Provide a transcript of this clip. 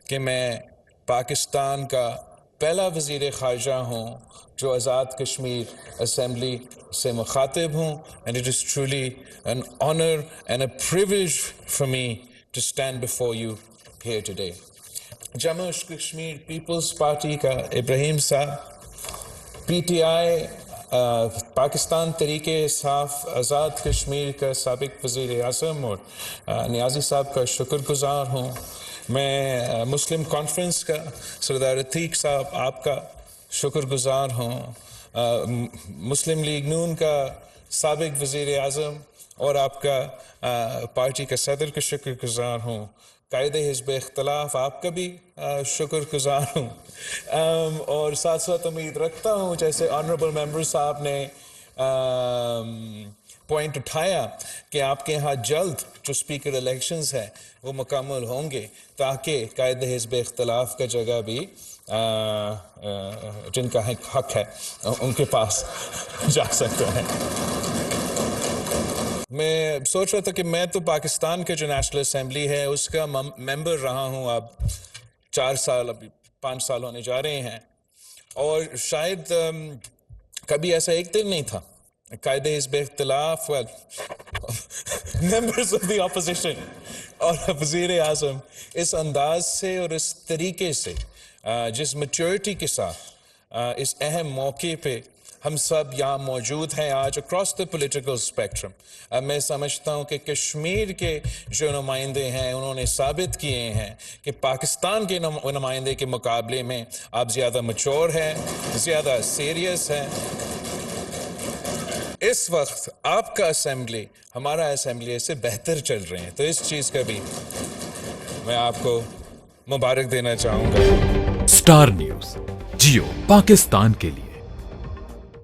کہ میں پاکستان کا پہلا وزیر خارجہ ہوں جو آزاد کشمیر اسمبلی سے مخاطب ہوں، and it is truly an honor and a privilege for me to stand before you here today. Jammu Kashmir people's party کا ابراہیم صاحب، P T I Pakistan Tehreek Insaf Azad Kashmir کا سابق وزیر اعظم اور نیازی صاحب کا شکر گزار ہوں. میں مسلم کانفرنس کا سردار عتیق صاحب آپ کا شکر گزار ہوں. مسلم لیگ نون کا سابق وزیر اعظم اور آپ کا پارٹی کا صدر کا شکر گزار ہوں. قائد حزب اختلاف آپ کا بھی شکر گزار ہوں. اور ساتھ ساتھ امید رکھتا ہوں جیسے آنریبل ممبر صاحب نے پوائنٹ اٹھایا کہ آپ کے ہاں جلد جو اسپیکر الیکشنز ہیں وہ مکمل ہوں گے تاکہ قائد حزب اختلاف کا جگہ بھی جن کا حق ہے ان کے پاس جا سکتے ہیں. میں سوچ رہا تھا کہ میں تو پاکستان کے جو نیشنل اسمبلی ہے اس کا ممبر رہا ہوں اب 4 سال، ابھی 5 سال ہونے جا رہے ہیں، اور شاید کبھی ایسا ایک دن نہیں تھا قائد حزب اختلاف ممبرز آف دی اپوزیشن اور وزیر اعظم اس انداز سے اور اس طریقے سے جس میچورٹی کے ساتھ اس اہم موقع پہ ہم سب یہاں موجود ہیں آج اکراس دا پولیٹیکل اسپیکٹرم. میں سمجھتا ہوں کہ کشمیر کے جو نمائندے ہیں انہوں نے ثابت کیے ہیں کہ پاکستان کے نمائندے کے مقابلے میں آپ زیادہ میچور ہیں، زیادہ سیریس ہیں. اس وقت آپ کا اسمبلی ہمارا اسمبلی سے بہتر چل رہے ہیں، تو اس چیز کا بھی میں آپ کو مبارک دینا چاہوں گا. اسٹار نیوز جیو پاکستان کے لیے